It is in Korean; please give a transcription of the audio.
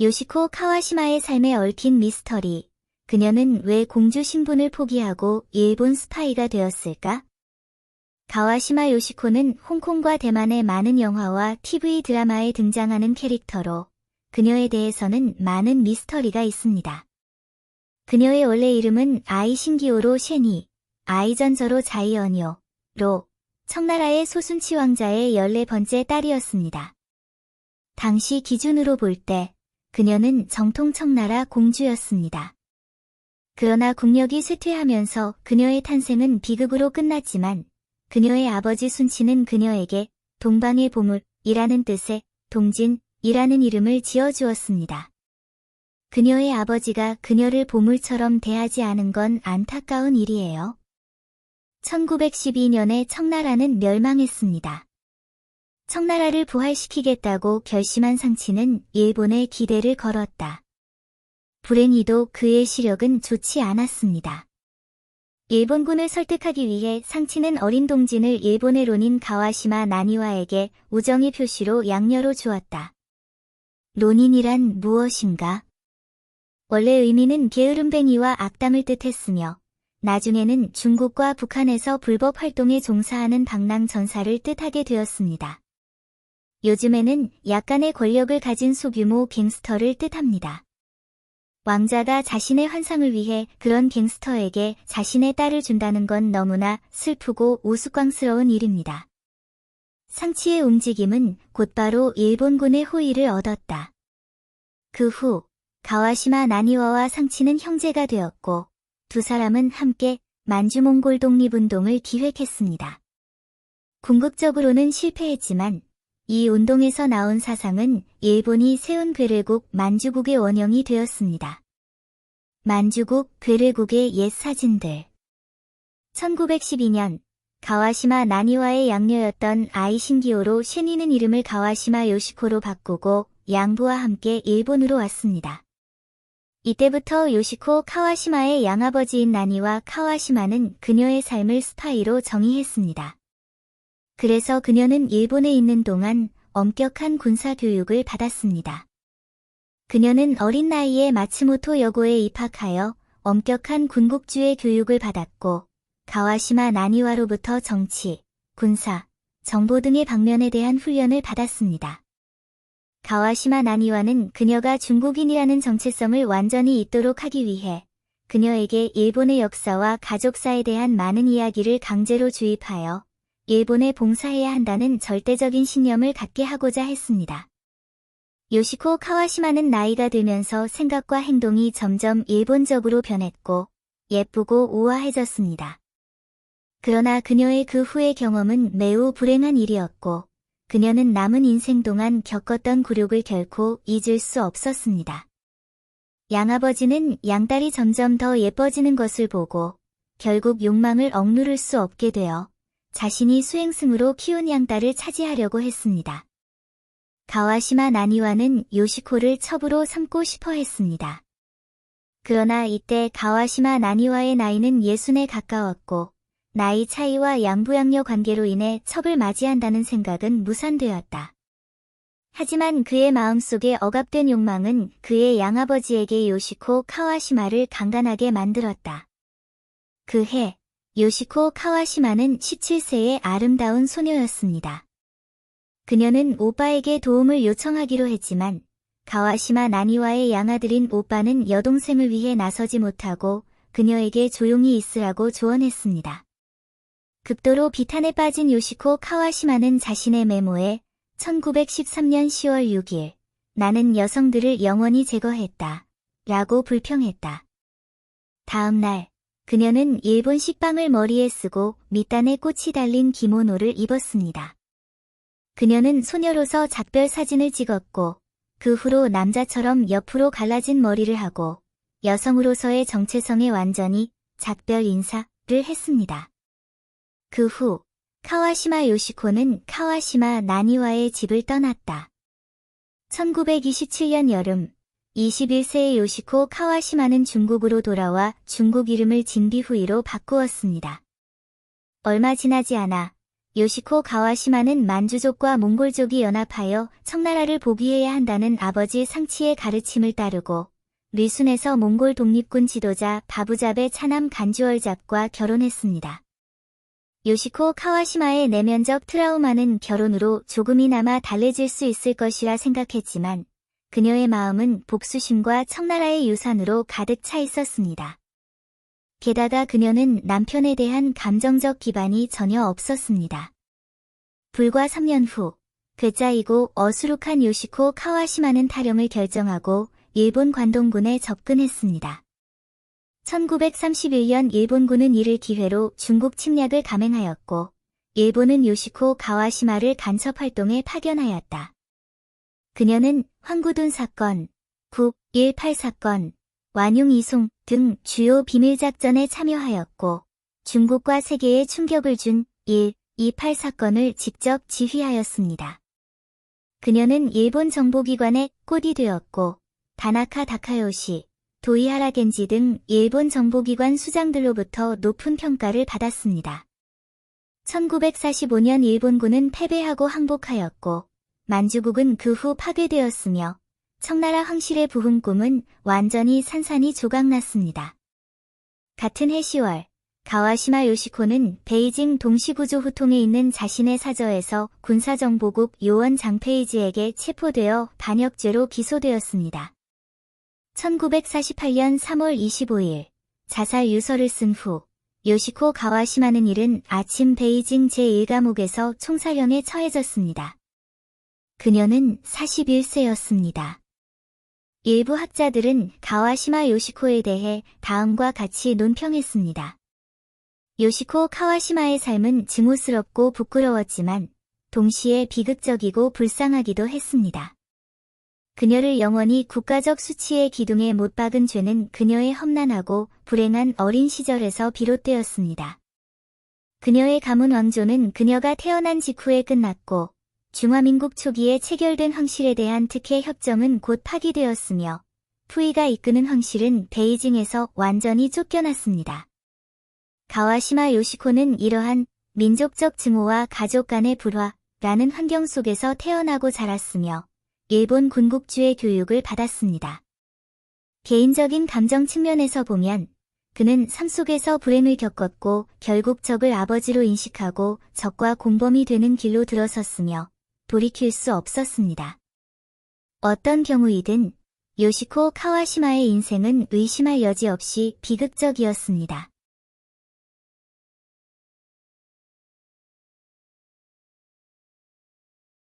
요시코 카와시마의 삶에 얽힌 미스터리. 그녀는 왜 공주 신분을 포기하고 일본 스파이가 되었을까? 가와시마 요시코는 홍콩과 대만의 많은 영화와 TV 드라마에 등장하는 캐릭터로 그녀에 대해서는 많은 미스터리가 있습니다. 그녀의 원래 이름은 아이 신기오로 셰니, 아이전저로 자이언요로 청나라의 소순치 왕자의 14번째 딸이었습니다. 당시 기준으로 볼 때 그녀는 정통 청나라 공주였습니다. 그러나 국력이 쇠퇴하면서 그녀의 탄생은 비극으로 끝났지만 그녀의 아버지 순치는 그녀에게 동방의 보물이라는 뜻의 동진이라는 이름을 지어주었습니다. 그녀의 아버지가 그녀를 보물처럼 대하지 않은 건 안타까운 일이에요. 1912년에 청나라는 멸망했습니다. 청나라를 부활시키겠다고 결심한 상치는 일본에 기대를 걸었다. 불행히도 그의 시력은 좋지 않았습니다. 일본군을 설득하기 위해 상치는 어린 동진을 일본의 론인 가와시마 나니와에게 우정의 표시로 양녀로 주었다. 론인이란 무엇인가? 원래 의미는 게으름뱅이와 악담을 뜻했으며 나중에는 중국과 북한에서 불법 활동에 종사하는 방랑 전사를 뜻하게 되었습니다. 요즘에는 약간의 권력을 가진 소규모 갱스터를 뜻합니다. 왕자가 자신의 환상을 위해 그런 갱스터에게 자신의 딸을 준다는 건 너무나 슬프고 우스꽝스러운 일입니다. 상치의 움직임은 곧바로 일본군의 호의를 얻었다. 그 후 가와시마 나니와와 상치는 형제가 되었고 두 사람은 함께 만주몽골 독립운동을 기획했습니다. 궁극적으로는 실패했지만 이 운동에서 나온 사상은 일본이 세운 괴뢰국 만주국의 원형이 되었습니다. 만주국, 괴뢰국의 옛 사진들. 1912년 가와시마 나니와의 양녀였던 아이 신기오로 셰니는 이름을 가와시마 요시코로 바꾸고 양부와 함께 일본으로 왔습니다. 이때부터 요시코 카와시마의 양아버지인 나니와 카와시마는 그녀의 삶을 스파이로 정의했습니다. 그래서 그녀는 일본에 있는 동안 엄격한 군사 교육을 받았습니다. 그녀는 어린 나이에 마츠모토 여고에 입학하여 엄격한 군국주의 교육을 받았고 가와시마 나니와로부터 정치, 군사, 정보 등의 방면에 대한 훈련을 받았습니다. 가와시마 나니와는 그녀가 중국인이라는 정체성을 완전히 잊도록 하기 위해 그녀에게 일본의 역사와 가족사에 대한 많은 이야기를 강제로 주입하여 일본에 봉사해야 한다는 절대적인 신념을 갖게 하고자 했습니다. 요시코 카와시마는 나이가 들면서 생각과 행동이 점점 일본적으로 변했고 예쁘고 우아해졌습니다. 그러나 그녀의 그 후의 경험은 매우 불행한 일이었고 그녀는 남은 인생 동안 겪었던 굴욕을 결코 잊을 수 없었습니다. 양아버지는 양딸이 점점 더 예뻐지는 것을 보고 결국 욕망을 억누를 수 없게 되어 자신이 수행승으로 키운 양딸을 차지하려고 했습니다. 가와시마 나니와는 요시코를 첩으로 삼고 싶어 했습니다. 그러나 이때 가와시마 나니와의 나이는 60에 가까웠고 나이 차이와 양부양녀 관계로 인해 첩을 맞이한다는 생각은 무산되었다. 하지만 그의 마음속에 억압된 욕망은 그의 양아버지에게 요시코 카와시마를 강간하게 만들었다. 그 해 요시코 카와시마는 17세의 아름다운 소녀였습니다. 그녀는 오빠에게 도움을 요청하기로 했지만 가와시마 나니와의 양아들인 오빠는 여동생을 위해 나서지 못하고 그녀에게 조용히 있으라고 조언했습니다. 극도로 비탄에 빠진 요시코 카와시마는 자신의 메모에 1913년 10월 6일 나는 여성들을 영원히 제거했다 라고 불평했다. 다음 날 그녀는 일본 식빵을 머리에 쓰고 밑단에 꽃이 달린 기모노를 입었습니다. 그녀는 소녀로서 작별 사진을 찍었고 그 후로 남자처럼 옆으로 갈라진 머리를 하고 여성으로서의 정체성에 완전히 작별 인사를 했습니다. 그 후 카와시마 요시코는 카와시마 나니와의 집을 떠났다. 1927년 여름 21세의 요시코 카와시마는 중국으로 돌아와 중국 이름을 진비후이로 바꾸었습니다. 얼마 지나지 않아 요시코 가와시마는 만주족과 몽골족이 연합하여 청나라를 복위해야 한다는 아버지 상치의 가르침을 따르고 리순에서 몽골 독립군 지도자 바부잡의 차남 간주얼잡과 결혼했습니다. 요시코 카와시마의 내면적 트라우마는 결혼으로 조금이나마 달래질 수 있을 것이라 생각했지만 그녀의 마음은 복수심과 청나라의 유산으로 가득 차 있었습니다. 게다가 그녀는 남편에 대한 감정적 기반이 전혀 없었습니다. 불과 3년 후, 괴짜이고 어수룩한 요시코 카와시마는 탈영을 결정하고 일본 관동군에 접근했습니다. 1931년 일본군은 이를 기회로 중국 침략을 감행하였고, 일본은 요시코 가와시마를 간첩 활동에 파견하였다. 그녀는 황구둔 사건, 9.18 사건, 완용 이송 등 주요 비밀작전에 참여하였고 중국과 세계에 충격을 준 1.28 사건을 직접 지휘하였습니다. 그녀는 일본 정보기관의 꼴이 되었고 다나카 다카요시, 도이하라 겐지 등 일본 정보기관 수장들로부터 높은 평가를 받았습니다. 1945년 일본군은 패배하고 항복하였고 만주국은 그 후 파괴되었으며 청나라 황실의 부흥 꿈은 완전히 산산이 조각났습니다. 같은 해 10월, 가와시마 요시코는 베이징 동시구조 후통에 있는 자신의 사저에서 군사정보국 요원 장페이지에게 체포되어 반역죄로 기소되었습니다. 1948년 3월 25일, 자살 유서를 쓴 후, 요시코 가와시마는 이른 아침 베이징 제1감옥에서 총살형에 처해졌습니다. 그녀는 41세였습니다. 일부 학자들은 가와시마 요시코에 대해 다음과 같이 논평했습니다. 요시코 카와시마의 삶은 증오스럽고 부끄러웠지만 동시에 비극적이고 불쌍하기도 했습니다. 그녀를 영원히 국가적 수치의 기둥에 못 박은 죄는 그녀의 험난하고 불행한 어린 시절에서 비롯되었습니다. 그녀의 가문 왕조는 그녀가 태어난 직후에 끝났고 중화민국 초기에 체결된 황실에 대한 특혜 협정은 곧 파기되었으며 푸이가 이끄는 황실은 베이징에서 완전히 쫓겨났습니다. 가와시마 요시코는 이러한 민족적 증오와 가족 간의 불화라는 환경 속에서 태어나고 자랐으며 일본 군국주의 교육을 받았습니다. 개인적인 감정 측면에서 보면 그는 삶 속에서 불행을 겪었고 결국 적을 아버지로 인식하고 적과 공범이 되는 길로 들어섰으며 돌이킬 수 없었습니다. 어떤 경우이든 요시코 카와시마의 인생은 의심할 여지 없이 비극적이었습니다.